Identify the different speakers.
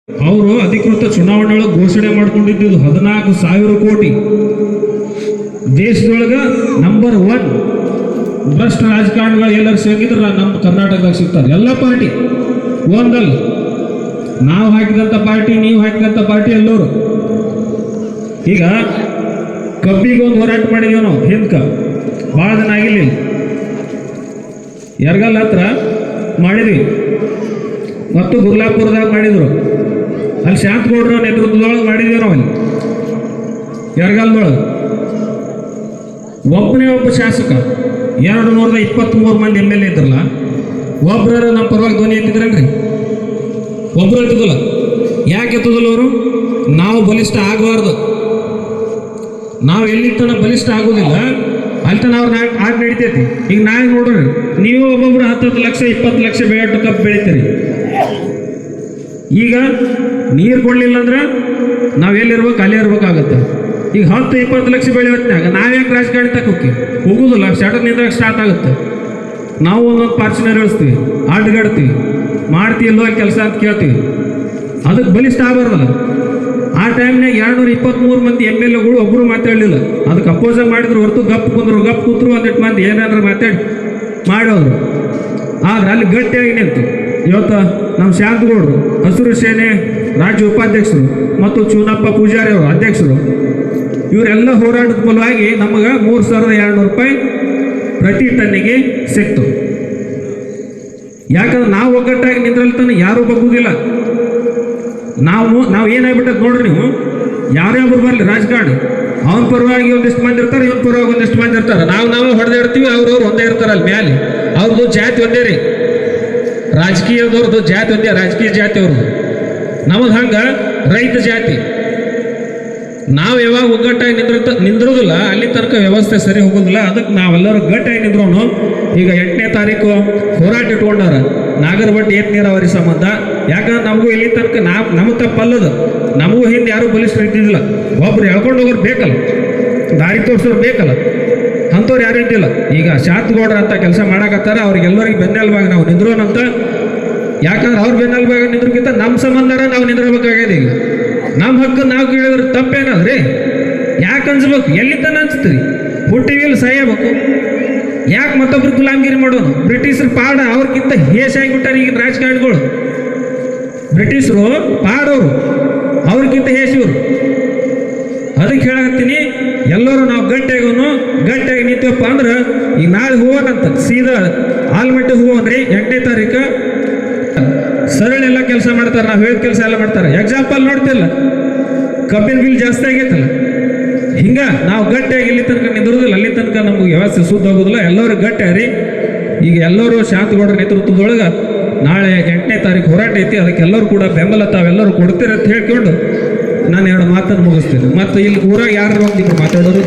Speaker 1: ಅವರು ಅಧಿಕೃತ ಚುನಾವಣೆ ಒಳಗೆ ಘೋಷಣೆ ಮಾಡ್ಕೊಂಡಿದ್ದು 14,000 ಕೋಟಿ. ದೇಶದೊಳಗ ನಂಬರ್ 1 ಭ್ರಷ್ಟ ರಾಜಕಾರಣಿಗಳು ಎಲ್ಲರೂ ಸಿಕ್ಕಿದ್ರೆ ನಮ್ಮ ಕರ್ನಾಟಕದಾಗ ಸಿಗ್ತಾರೆ. ಎಲ್ಲ ಪಾರ್ಟಿ ಒಂದಲ್ಲ, ನಾವು ಹಾಕಿದಂಥ ಪಾರ್ಟಿ, ನೀವು ಹಾಕಿದಂಥ ಪಾರ್ಟಿ ಎಲ್ಲರೂ. ಈಗ ಕಬ್ಬಿಗೆ ಒಂದು ಹೋರಾಟ ಮಾಡಿದೀವಿ ನಾವು ಹಿಂದ್ಕ, ಭಾಳ ದಿನ ಆಗಿಲ್ಲ. ಯರಗಲ್ ಹತ್ರ ಮಾಡಿದ್ವಿ ಮತ್ತು ಗುರ್ಲಾಪುರದಾಗ ಮಾಡಿದ್ರು. ಅಲ್ಲಿ ಶಾಂತಗೌಡರ ನೇತೃತ್ವದೊಳಗೆ ಮಾಡಿದ್ವಿ ನಾವು. ಅಲ್ಲಿ ಯರಗಲ್ದೊಳಗೆ ಒಬ್ಬನೇ ಒಬ್ಬ ಶಾಸಕ, 223 ಮಂದಿ MLA ಇದ್ರಲ್ಲ, ಒಬ್ಬರ ನಮ್ಮ ಪರವಾಗಿ ಧ್ವನಿ ಎತ್ತಿದ್ರಲ್ರಿ, ಒಬ್ಬರು ಎತ್ತದಲ್ಲ. ಯಾಕೆ ಎತ್ತದಲ್ಲ ಅವರು? ನಾವು ಬಲಿಷ್ಠ ಆಗಬಾರ್ದು. ನಾವು ಎಲ್ಲಿ ತನಕ ಬಲಿಷ್ಠ ಆಗೋದಿಲ್ಲ ಅಲ್ಲಿ ತನಕ ಅವ್ರ ಆಗ ನಡಿತೈತಿ. ಈಗ ನಾಳೆ ನೋಡ್ರಿ, ನೀವು ಒಬ್ಬೊಬ್ರು 10 ಲಕ್ಷ 20 ಲಕ್ಷ ಬೆಳೆಟ್ಟು ಕಬ್ಬು ಬೆಳಿತೀರಿ. ಈಗ ನೀರು ಕೊಡಲಿಲ್ಲ ಅಂದ್ರೆ ನಾವು ಎಲ್ಲಿರ್ಬೇಕು ಅಲ್ಲೇ ಇರ್ಬೇಕಾಗತ್ತೆ. ಈಗ 10-20 ಲಕ್ಷ ಬೆಳೆ ಹೊತ್ತಿನಾಗ ನಾವ್ಯಾಕೆ ರಾಜಕಾರಣ ತಗೋಕೆ ಹೋಗುದಿಲ್ಲ? ಶಟರ್ ನಿಂದಾಗ ಸ್ಟಾರ್ಟ್ ಆಗುತ್ತೆ. ನಾವು ಒಂದೊಂದು ಪಾರ್ಚನರ್ ಇಳಿಸ್ತೀವಿ, ಅಡ್ಗಾಡ್ತೀವಿ, ಮಾಡ್ತೀಯಲ್ಲೋ ಕೆಲಸ ಅಂತ ಕೇಳ್ತೀವಿ. ಅದಕ್ಕೆ ಬಲಿಷ್ಠ ಆಗಬಾರ್ದಲ್ಲ. ಆ ಟೈಮ್ನಾಗ 223 ಮಂದಿ MLAಗಳು ಒಬ್ಬರು ಮಾತಾಡಲಿಲ್ಲ. ಅದಕ್ಕೆ ಅಪೋಸ ಮಾಡಿದ್ರು ಹೊರತು ಗಪ್ ಕೂತ್ರು ಒಂದಿಟ್ಟು ಮಂದಿ ಏನಾದ್ರು ಮಾತಾಡಿ ಮಾಡೋರು. ಆದ್ರೆ ಅಲ್ಲಿ ಗಟ್ಟಿಯಾಗಿ ನಿಂತು ಇವತ್ತು ನಮ್ಮ ಶಾಂತಗೌಡರು, ಹಸಿರು ಸೇನೆ ರಾಜ್ಯ ಉಪಾಧ್ಯಕ್ಷರು ಮತ್ತು ಚೂನಪ್ಪ ಪೂಜಾರಿ ಅವರು ಅಧ್ಯಕ್ಷರು, ಇವರೆಲ್ಲ ಹೋರಾಟದ ಫಲವಾಗಿ ನಮಗೆ 3,200 ರೂಪಾಯಿ ಪ್ರತಿ ಟನ್ನಿಗೆ ಸಿಕ್ತು. ಯಾಕಂದ್ರೆ ನಾವು ಒಗ್ಗಟ್ಟಾಗಿ ನಿಂದ್ರಲ್ತಾನೆ ಯಾರೂ ಬಗ್ಗುದಿಲ್ಲ. ನಾವು ಏನಾಗ್ಬಿಟ್ಟದ ನೋಡ್ರಿ, ನೀವು ಯಾರ್ಯಾರು ಬರಲಿ ರಾಜಕಾರಣಿ, ಅವನ ಪರವಾಗಿ ಒಂದಿಷ್ಟು ಮಂದಿ ಇರ್ತಾರೆ, ಇವನ ಪರವಾಗಿ ಒಂದಿಷ್ಟು ಮಂದಿ ಇರ್ತಾರೆ. ನಾವು ಹೊಡೆದೇ ಇರ್ತೀವಿ, ಅವ್ರವ್ರು ಒಂದೇ ಇರ್ತಾರೆ. ಅಲ್ಲಿ ಮೇಲೆ ಅವ್ರದ್ದು ಜಾತಿ ಒಂದೇ ರೀ, ರಾಜಕೀಯದವ್ರದ್ದು ಜಾತಿ ಒಂದೇ, ರಾಜಕೀಯ ಜಾತಿ ಅವ್ರದ್ದು. ನಮಗೆ ಹಂಗೆ ರೈತ ಜಾತಿ. ನಾವು ಯಾವಾಗ ಒಗ್ಗಟ್ಟಾಗಿ ನಿಂದಿರೋದಿಲ್ಲ ಅಲ್ಲಿ ತನಕ ವ್ಯವಸ್ಥೆ ಸರಿ ಹೋಗೋದಿಲ್ಲ. ಅದಕ್ಕೆ ನಾವೆಲ್ಲರೂ ಗಟ್ಟಾಗಿ ನಿಂದ್ರೂ. ಈಗ 8ನೇ ತಾರೀಕು ಹೋರಾಟ ಇಟ್ಕೊಂಡಾರ ನಾಗರಬಟ್ಟಿ ಏತ್ ನೀರಾವರಿ ಸಂಬಂಧ. ಯಾಕಂದ್ರೆ ನಮಗೂ ಇಲ್ಲಿ ತನಕ ನಮಗೆ ತಪ್ಪಲ್ಲದು, ನಮಗೂ ಹಿಂದೆ ಯಾರೂ ಬಲಿಷ್ಠರು ಇದ್ದಿದ್ದಿಲ್ಲ. ಒಬ್ರು ಎಳ್ಕೊಂಡು ಹೋಗೋರು ಬೇಕಲ್ಲ, ದಾರಿ ತೋರಿಸೋರು ಬೇಕಲ್ಲ, ಅಂಥವ್ರು ಯಾರು ಇದ್ದಿಲ್ಲ. ಈಗ ಶಾಂತಗೌಡ್ರ ಅಂತ ಕೆಲಸ ಮಾಡಕತ್ತಾರ, ಅವ್ರಿಗೆಲ್ಲರಿಗೆ ಬೆನ್ನೆಲುಬಾಗಿ ನಾವು ನಿಂದ್ರೋನಂತ. ಯಾಕಂದ್ರೆ ಅವ್ರು ಬೆನ್ನೆಲುಬಾಗಿ ನಿಂದ್ರಕ್ಕಿಂತ ನಮ್ಮ ಸಂಬಂಧರ ನಾವು ನಿಂದ್ರಬೇಕಾಗ್ಯದ. ಈಗ ನಮ್ಮ ಹಕ್ಕು ನಾವು ಕೇಳಿದ್ರೆ ತಪ್ಪೇನದ್ರಿ? ಯಾಕೆ ಅನ್ಸ್ಬೇಕು? ಎಲ್ಲಿ ತನ ಅನ್ಸ್ತೀರಿ? ಹುಟ್ಟಿಗೆಲ್ಲಿ ಸಾಯಬೇಕು? ಯಾಕೆ ಮತ್ತೊಬ್ರು ಗುಲಾಮಗಿರಿ ಮಾಡೋನು? ಬ್ರಿಟಿಷರು ಪಾಡ ಅವ್ರಿಗಿಂತ ಹೇಸಾಗಿಬಿಟ್ಟಾರ ಈಗಿನ ರಾಜಕಾರಣಿಗಳು. ಬ್ರಿಟಿಷರು ಪಾಡವರು, ಅವ್ರಿಗಿಂತ ಹೇಸಿವ್ರು. ಅದಕ್ಕೆ ಹೇಳತ್ತೀನಿ, ಎಲ್ಲರೂ ನಾವು ಗಟ್ಟಿಯಾಗಿ ನಿಂತೀವಪ್ಪ ಅಂದ್ರೆ ಈಗ ನಾಳೆ ಹೋಗೋಣಂತ ಸೀದಾ ಆಲ್ಮಟ್ಟಿಗೆ ಹೋಗೋನ್ರಿ. 8ನೇ ತಾರೀಕು ಸರಳ ಎಲ್ಲ ಕೆಲಸ ಮಾಡ್ತಾರೆ, ನಾವು ಹೇಳಿದ ಕೆಲಸ ಎಲ್ಲ ಮಾಡ್ತಾರೆ. ಎಕ್ಸಾಂಪಲ್ ನೋಡ್ತಿಲ್ಲ, ಕಬ್ಬಿನ ಬಿಲ್ ಜಾಸ್ತಿ ಆಗೈತಲ್ಲ. ಹಿಂಗೆ ನಾವು ಗಟ್ಟಿಯಾಗಿ ಇಲ್ಲಿ ತನಕ ನಿಂದಿರೋದಿಲ್ಲ, ಅಲ್ಲಿ ತನಕ ನಮ್ಗೆ ವ್ಯವಸ್ಥೆ ಶುದ್ಧ ಹೋಗೋದಿಲ್ಲ. ಎಲ್ಲರೂ ಗಟ್ಟಿಯಾರಿ. ಈಗ ಎಲ್ಲರೂ ಶಾಂತಗೌಡರ ನೇತೃತ್ವದೊಳಗೆ ನಾಳೆ 8ನೇ ತಾರೀಕು ಹೋರಾಟ ಐತಿ. ಅದಕ್ಕೆ ಎಲ್ಲರೂ ಕೂಡ ಬೆಂಬಲ ತಾವೆಲ್ಲರೂ ಕೊಡ್ತೀರ ಅಂತ ಹೇಳ್ಕೊಂಡು ನಾನು 2 ಮಾತನ್ನು ಮುಗಿಸ್ತೀನಿ. ಮತ್ತು ಇಲ್ಲಿ ಊರಾಗ ಯಾರು ಒಂದಿಬ್ರು ಮಾತಾಡೋರು